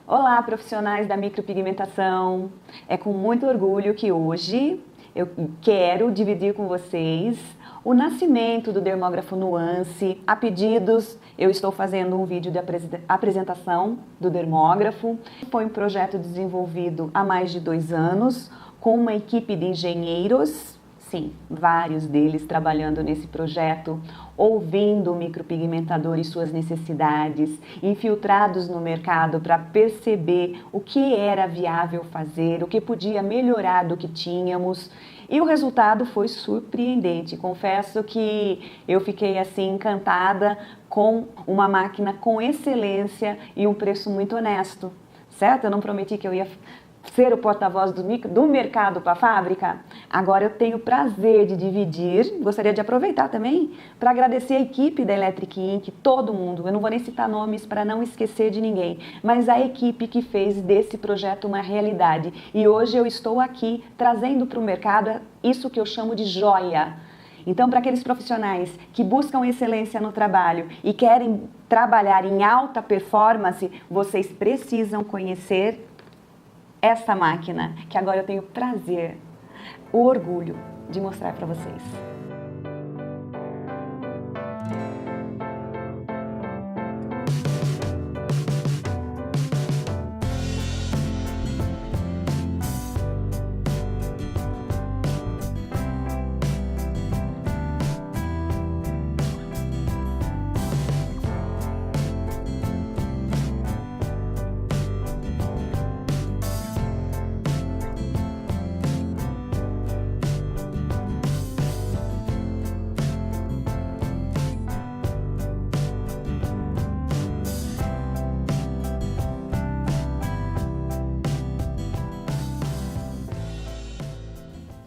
Olá, profissionais da micropigmentação. É com muito orgulho que hoje eu quero dividir com vocês o nascimento do dermógrafo Nuance. A pedidos, eu estou fazendo um vídeo de apresentação do dermógrafo. Foi um projeto desenvolvido há mais de 2 anos com uma equipe de engenheiros. Sim, vários deles trabalhando nesse projeto, ouvindo o micropigmentador e suas necessidades, infiltrados no mercado para perceber o que era viável fazer, o que podia melhorar do que tínhamos. E o resultado foi surpreendente. Confesso que eu fiquei assim encantada com uma máquina com excelência e um preço muito honesto. Certo? Eu não prometi que eu ia ser o porta-voz do mercado para a fábrica. Agora eu tenho o prazer de dividir, gostaria de aproveitar também para agradecer a equipe da Electric Inc, todo mundo, eu não vou nem citar nomes para não esquecer de ninguém, mas a equipe que fez desse projeto uma realidade. E hoje eu estou aqui trazendo para o mercado isso que eu chamo de joia. Então, para aqueles profissionais que buscam excelência no trabalho e querem trabalhar em alta performance, vocês precisam conhecer essa máquina, que agora eu tenho o prazer, o orgulho de mostrar para vocês.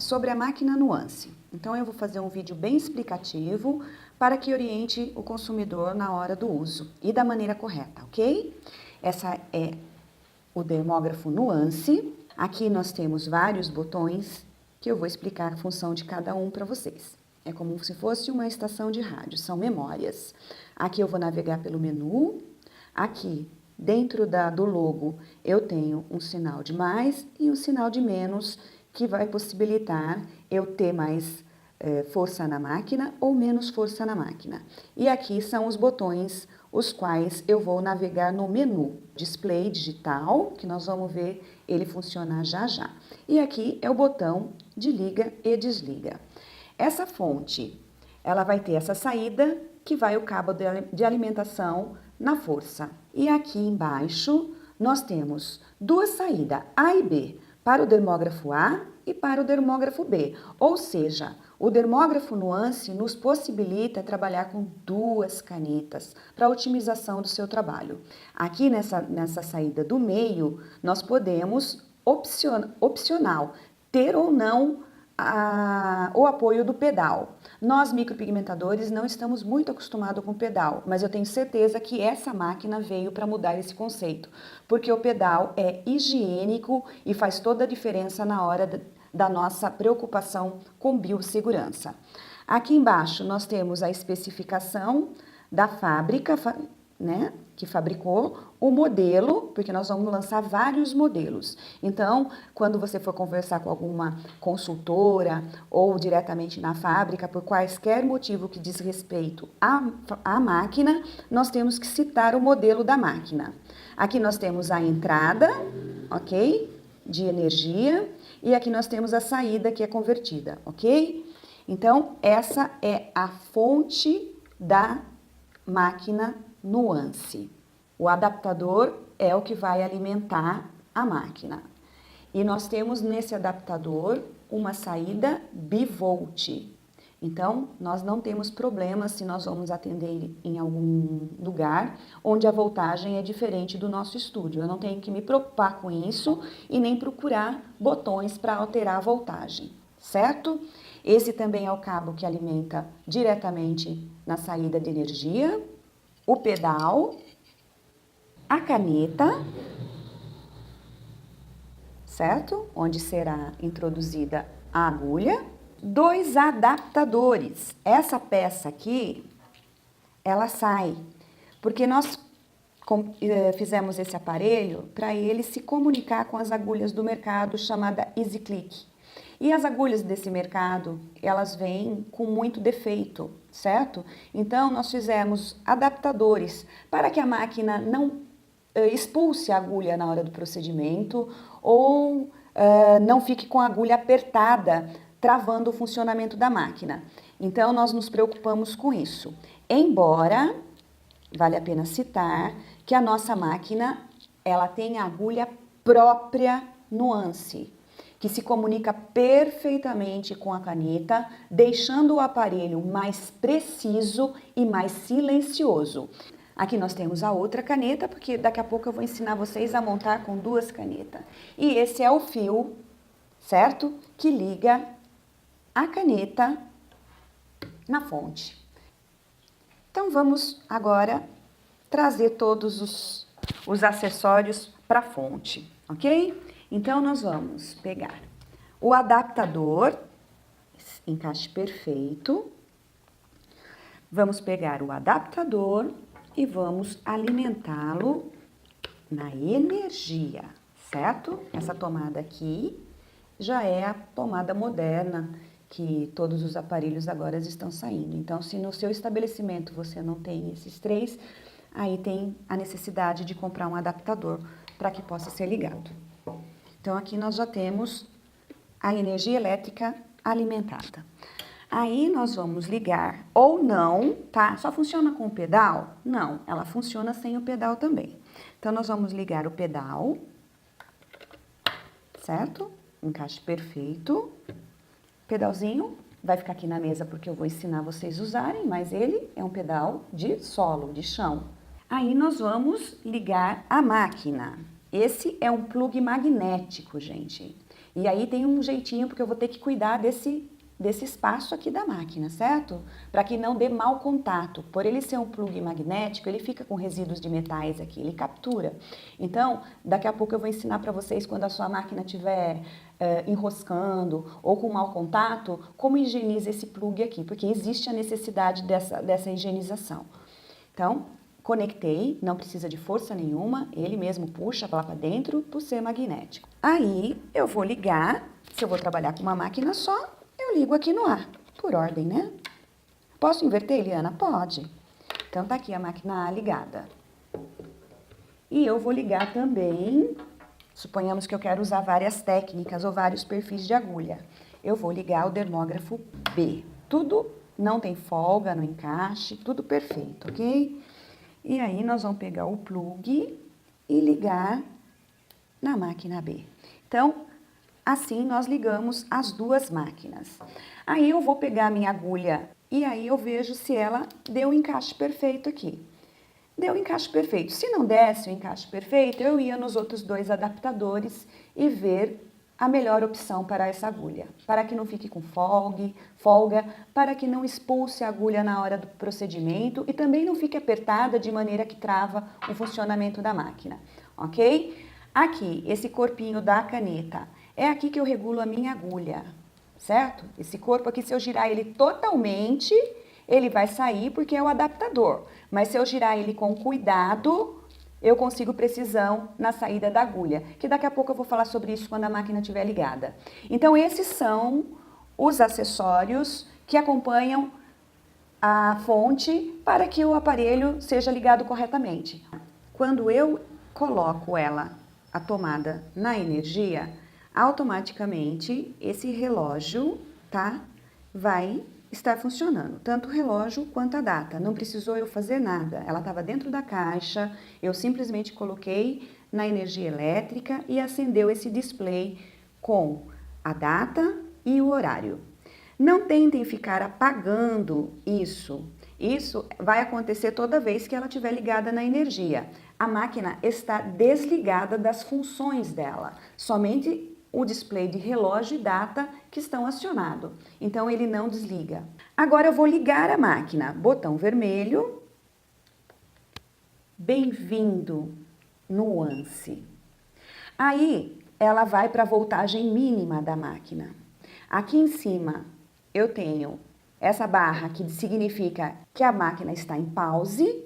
Sobre a máquina Nuance. Então eu vou fazer um vídeo bem explicativo para que oriente o consumidor na hora do uso e da maneira correta, ok? Essa é o dermógrafo Nuance. Aqui nós temos vários botões que eu vou explicar a função de cada um para vocês. É como se fosse uma estação de rádio, são memórias. Aqui eu vou navegar pelo menu. Aqui dentro do logo eu tenho um sinal de mais e um sinal de menos, que vai possibilitar eu ter mais força na máquina ou menos força na máquina. E aqui são os botões, os quais eu vou navegar no menu Display Digital, que nós vamos ver ele funcionar já já. E aqui é o botão de liga e desliga. Essa fonte, ela vai ter essa saída que vai o cabo de alimentação na força. E aqui embaixo nós temos duas saídas, A e B, para o dermógrafo A e para o dermógrafo B. Ou seja, o dermógrafo Nuance nos possibilita trabalhar com duas canetas para otimização do seu trabalho. Aqui nessa saída do meio, nós podemos, opcional, ter ou não o apoio do pedal. Nós, micropigmentadores, não estamos muito acostumados com pedal, mas eu tenho certeza que essa máquina veio para mudar esse conceito, porque o pedal é higiênico e faz toda a diferença na hora da nossa preocupação com biossegurança. Aqui embaixo nós temos a especificação da fábrica, né, que fabricou o modelo, porque nós vamos lançar vários modelos. Então, quando você for conversar com alguma consultora ou diretamente na fábrica, por quaisquer motivo que diz respeito à máquina, nós temos que citar o modelo da máquina. Aqui nós temos a entrada, ok? De energia, e aqui nós temos a saída que é convertida, ok? Então, essa é a fonte da máquina Nuance. O adaptador é o que vai alimentar a máquina. E nós temos nesse adaptador uma saída bivolt. Então, nós não temos problema se nós vamos atender em algum lugar onde a voltagem é diferente do nosso estúdio. Eu não tenho que me preocupar com isso e nem procurar botões para alterar a voltagem, certo? Esse também é o cabo que alimenta diretamente na saída de energia, o pedal, a caneta, certo? Onde será introduzida a agulha. 2 adaptadores. Essa peça aqui, ela sai, porque nós fizemos esse aparelho para ele se comunicar com as agulhas do mercado chamada EasyClick. E as agulhas desse mercado, elas vêm com muito defeito, certo? Então, nós fizemos adaptadores para que a máquina não expulse a agulha na hora do procedimento ou não fique com a agulha apertada, travando o funcionamento da máquina. Então, nós nos preocupamos com isso. Embora, vale a pena citar, que a nossa máquina, ela tem a agulha própria Nuance, que se comunica perfeitamente com a caneta, deixando o aparelho mais preciso e mais silencioso. Aqui nós temos a outra caneta, porque daqui a pouco eu vou ensinar vocês a montar com duas canetas. E esse é o fio, certo? Que liga a caneta na fonte. Então vamos agora trazer todos os acessórios para a fonte, ok? Então nós vamos pegar o adaptador, encaixe perfeito. Vamos pegar o adaptador e vamos alimentá-lo na energia, certo? Essa tomada aqui já é a tomada moderna que todos os aparelhos agora estão saindo. Então, se no seu estabelecimento você não tem esses três, aí tem a necessidade de comprar um adaptador para que possa ser ligado. Então, aqui nós já temos a energia elétrica alimentada. Aí nós vamos ligar ou não, tá? Só funciona com o pedal? Não, ela funciona sem o pedal também. Então, nós vamos ligar o pedal, certo? Encaixe perfeito. Pedalzinho vai ficar aqui na mesa porque eu vou ensinar vocês a usarem, mas ele é um pedal de solo, de chão. Aí nós vamos ligar a máquina. Esse é um plug magnético, gente. E aí tem um jeitinho, porque eu vou ter que cuidar desse espaço aqui da máquina, certo? Para que não dê mau contato. Por ele ser um plug magnético, ele fica com resíduos de metais aqui, ele captura. Então, daqui a pouco eu vou ensinar para vocês, quando a sua máquina estiver enroscando ou com mau contato, como higieniza esse plug aqui, porque existe a necessidade dessa higienização. Então, conectei, não precisa de força nenhuma, ele mesmo puxa lá para dentro por ser magnético. Aí eu vou ligar, se eu vou trabalhar com uma máquina só, eu ligo aqui no ar, por ordem, né? Posso inverter, Eliana? Pode. Então tá aqui a máquina A ligada. E eu vou ligar também, suponhamos que eu quero usar várias técnicas ou vários perfis de agulha. Eu vou ligar o dermógrafo B. Tudo não tem folga no encaixe, tudo perfeito, ok? E aí nós vamos pegar o plug e ligar na máquina B. Então, assim nós ligamos as duas máquinas. Aí eu vou pegar a minha agulha e aí eu vejo se ela deu o encaixe perfeito aqui. Deu o encaixe perfeito. Se não desse o encaixe perfeito, eu ia nos outros dois adaptadores e ver a melhor opção para essa agulha, para que não fique com folga, para que não expulse a agulha na hora do procedimento e também não fique apertada de maneira que trava o funcionamento da máquina, ok? Aqui, esse corpinho da caneta, é aqui que eu regulo a minha agulha, certo? Esse corpo aqui, se eu girar ele totalmente, ele vai sair porque é o adaptador, mas se eu girar ele com cuidado, eu consigo precisão na saída da agulha, que daqui a pouco eu vou falar sobre isso quando a máquina estiver ligada. Então, esses são os acessórios que acompanham a fonte para que o aparelho seja ligado corretamente. Quando eu coloco a tomada na energia, automaticamente esse relógio, tá, vai estar funcionando, tanto o relógio quanto a data. Não precisou eu fazer nada, ela estava dentro da caixa, eu simplesmente coloquei na energia elétrica e acendeu esse display com a data e o horário. Não tentem ficar apagando isso. Isso vai acontecer toda vez que ela estiver ligada na energia. A máquina está desligada das funções dela, somente o display de relógio e data que estão acionados. Então, ele não desliga. Agora, eu vou ligar a máquina. Botão vermelho. Bem-vindo, Nuance. Aí, ela vai para a voltagem mínima da máquina. Aqui em cima, eu tenho essa barra que significa que a máquina está em pause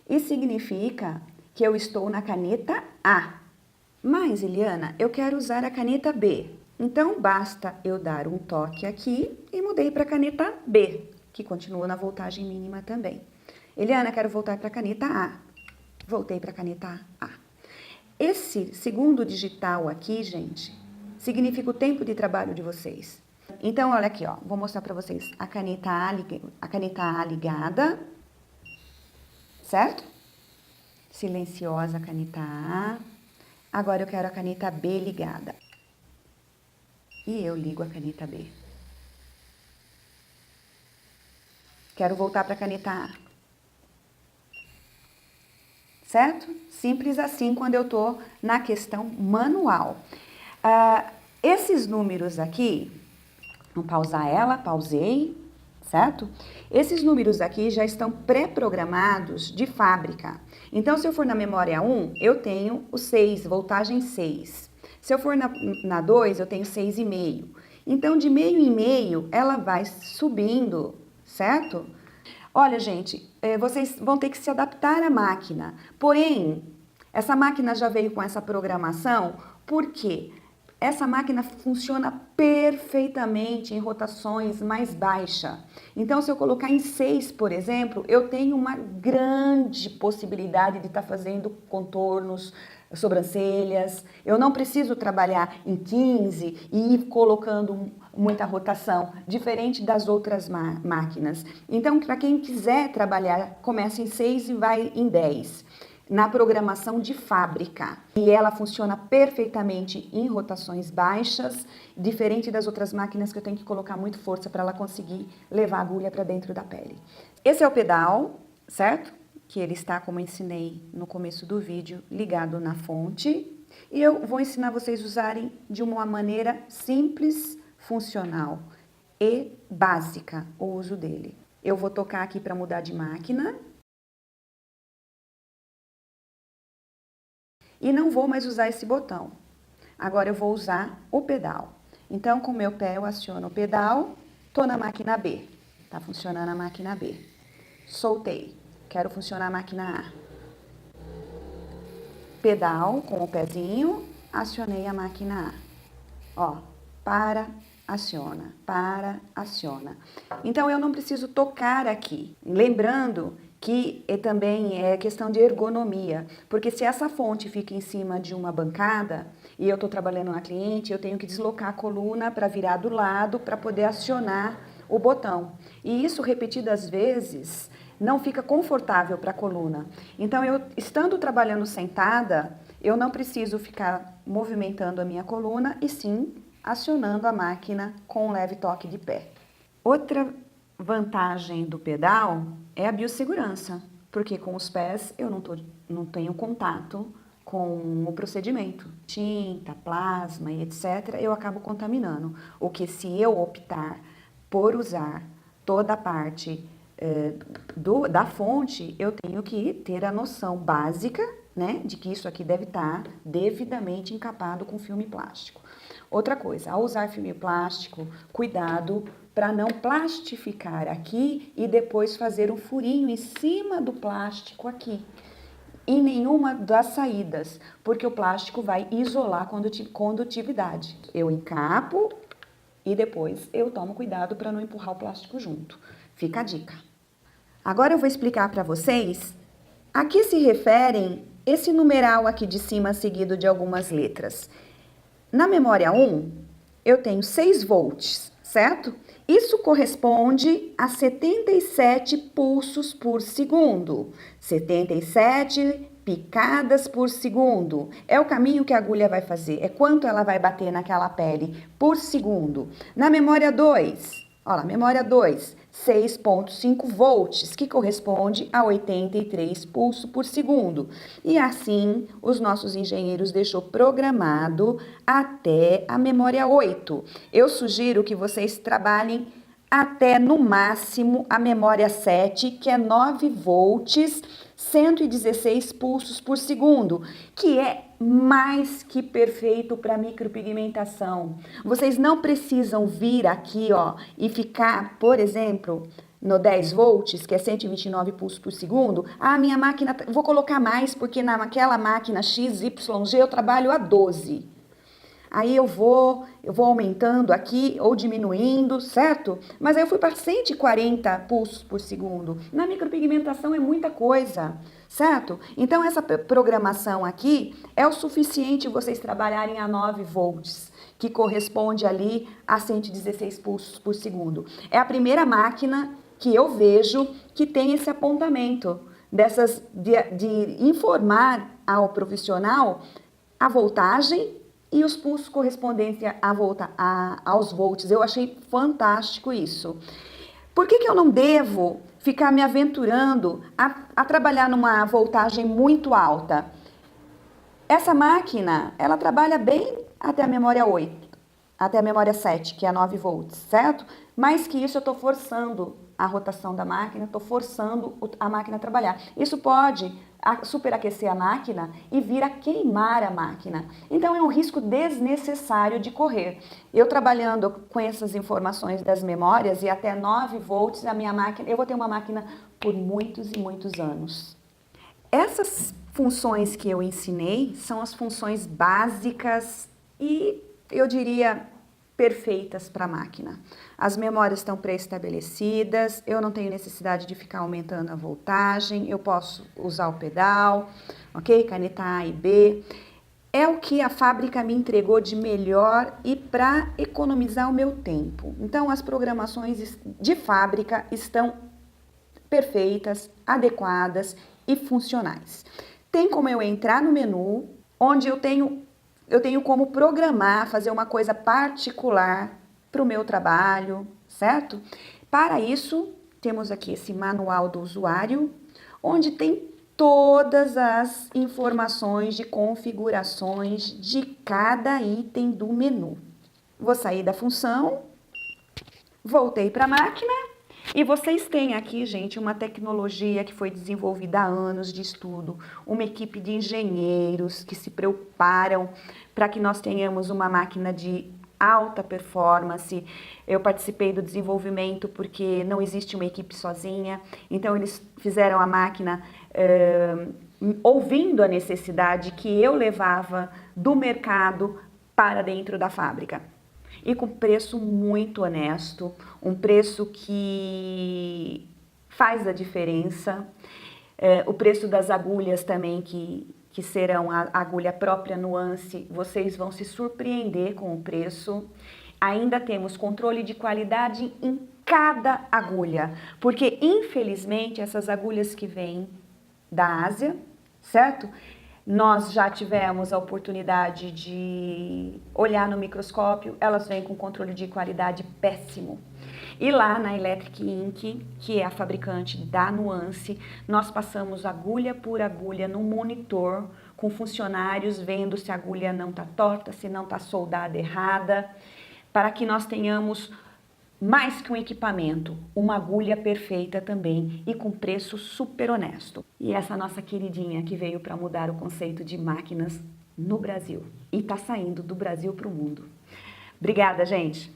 e significa que eu estou na caneta A. Mas, Eliana, eu quero usar a caneta B. Então, basta eu dar um toque aqui e mudei para a caneta B, que continua na voltagem mínima também. Eliana, quero voltar para a caneta A. Voltei para a caneta A. Esse segundo digital aqui, gente, significa o tempo de trabalho de vocês. Então, olha aqui, ó, vou mostrar para vocês a caneta A ligada, certo? Silenciosa a caneta A. Agora eu quero a caneta B ligada. E eu ligo a caneta B. Quero voltar para a caneta A. Certo? Simples assim quando eu tô na questão manual. Esses números aqui, vou pausar ela, pausei, certo? Esses números aqui já estão pré-programados de fábrica. Então, se eu for na memória 1, eu tenho o 6, voltagem 6. Se eu for na 2, eu tenho 6,5. Então, de meio em meio, ela vai subindo, certo? Olha, gente, vocês vão ter que se adaptar à máquina. Porém, essa máquina já veio com essa programação, porque essa máquina funciona perfeitamente em rotações mais baixas. Então, se eu colocar em 6, por exemplo, eu tenho uma grande possibilidade de estar fazendo contornos, sobrancelhas. Eu não preciso trabalhar em 15 e ir colocando muita rotação, diferente das outras máquinas. Então, para quem quiser trabalhar, começa em 6 e vai em 10. Na programação de fábrica. E ela funciona perfeitamente em rotações baixas, diferente das outras máquinas que eu tenho que colocar muito força para ela conseguir levar a agulha para dentro da pele. Esse é o pedal, certo? Que ele está, como eu ensinei no começo do vídeo, ligado na fonte. E eu vou ensinar vocês a usarem de uma maneira simples, funcional e básica o uso dele. Eu vou tocar aqui para mudar de máquina. E não vou mais usar esse botão. Agora eu vou usar o pedal. Então, com o meu pé eu aciono o pedal, tô na máquina B. Tá funcionando a máquina B. Soltei. Quero funcionar a máquina A. Pedal com o pezinho, acionei a máquina A. Ó, para, aciona, para, aciona. Então, eu não preciso tocar aqui. Lembrando que também é questão de ergonomia, porque se essa fonte fica em cima de uma bancada e eu estou trabalhando na cliente, eu tenho que deslocar a coluna para virar do lado para poder acionar o botão. E isso repetidas vezes não fica confortável para a coluna. Então, eu estando trabalhando sentada, eu não preciso ficar movimentando a minha coluna e sim acionando a máquina com um leve toque de pé. Outra vantagem do pedal é a biossegurança, porque com os pés eu não tenho contato com o procedimento. Tinta, plasma e etc., eu acabo contaminando. O que se eu optar por usar toda a parte da fonte, eu tenho que ter a noção básica, né, de que isso aqui deve estar devidamente encapado com filme plástico. Outra coisa, ao usar filme plástico, cuidado para não plastificar aqui e depois fazer um furinho em cima do plástico aqui, em nenhuma das saídas, porque o plástico vai isolar condutividade. Eu encapo e depois eu tomo cuidado para não empurrar o plástico junto. Fica a dica. Agora eu vou explicar para vocês a que se referem esse numeral aqui de cima seguido de algumas letras. Na memória 1, eu tenho 6 volts, certo? Isso corresponde a 77 pulsos por segundo. 77 picadas por segundo. É o caminho que a agulha vai fazer, é quanto ela vai bater naquela pele por segundo. Na memória 2, olha lá, memória 2, 6,5 volts, que corresponde a 83 pulsos por segundo. E assim, os nossos engenheiros deixou programado até a memória 8. Eu sugiro que vocês trabalhem até, no máximo, a memória 7, que é 9 volts, 116 pulsos por segundo, que é mais que perfeito para micropigmentação. Vocês não precisam vir aqui, ó, e ficar, por exemplo, no 10 volts, que é 129 pulsos por segundo, minha máquina, vou colocar mais porque naquela máquina XYZ eu trabalho a 12. Aí eu vou aumentando aqui ou diminuindo, certo? Mas aí eu fui para 140 pulsos por segundo. Na micropigmentação é muita coisa, certo? Então essa programação aqui é o suficiente vocês trabalharem a 9 volts, que corresponde ali a 116 pulsos por segundo. É a primeira máquina que eu vejo que tem esse apontamento de informar ao profissional a voltagem e os pulsos correspondentes aos volts. Eu achei fantástico isso. Por que eu não devo ficar me aventurando a trabalhar numa voltagem muito alta? Essa máquina, ela trabalha bem até a memória 8, até a memória 7, que é 9 volts, certo? Mais que isso, eu estou forçando a rotação da máquina, estou forçando a máquina a trabalhar. Isso pode superaquecer a máquina e vir a queimar a máquina. Então, é um risco desnecessário de correr. Eu trabalhando com essas informações das memórias e até 9 volts, a minha máquina, eu vou ter uma máquina por muitos e muitos anos. Essas funções que eu ensinei são as funções básicas e, eu diria, perfeitas para a máquina. As memórias estão pré-estabelecidas, eu não tenho necessidade de ficar aumentando a voltagem, eu posso usar o pedal, ok? Caneta A e B. É o que a fábrica me entregou de melhor e para economizar o meu tempo. Então, as programações de fábrica estão perfeitas, adequadas e funcionais. Tem como eu entrar no menu, onde eu tenho como programar, fazer uma coisa particular para o meu trabalho, certo? Para isso, temos aqui esse manual do usuário, onde tem todas as informações de configurações de cada item do menu. Vou sair da função, voltei para a máquina. E vocês têm aqui, gente, uma tecnologia que foi desenvolvida há anos de estudo, uma equipe de engenheiros que se preocuparam para que nós tenhamos uma máquina de alta performance. Eu participei do desenvolvimento porque não existe uma equipe sozinha, então eles fizeram a máquina ouvindo a necessidade que eu levava do mercado para dentro da fábrica. E com preço muito honesto, um preço que faz a diferença. O preço das agulhas também, que serão a agulha própria Nuance, vocês vão se surpreender com o preço. Ainda temos controle de qualidade em cada agulha, porque infelizmente essas agulhas que vêm da Ásia, certo? Nós já tivemos a oportunidade de olhar no microscópio, elas vêm com controle de qualidade péssimo. E lá na Electric Ink, que é a fabricante da Nuance, nós passamos agulha por agulha no monitor, com funcionários vendo se a agulha não está torta, se não está soldada errada, para que nós tenhamos mais que um equipamento, uma agulha perfeita também e com preço super honesto. E essa nossa queridinha que veio para mudar o conceito de máquinas no Brasil e está saindo do Brasil para o mundo. Obrigada, gente!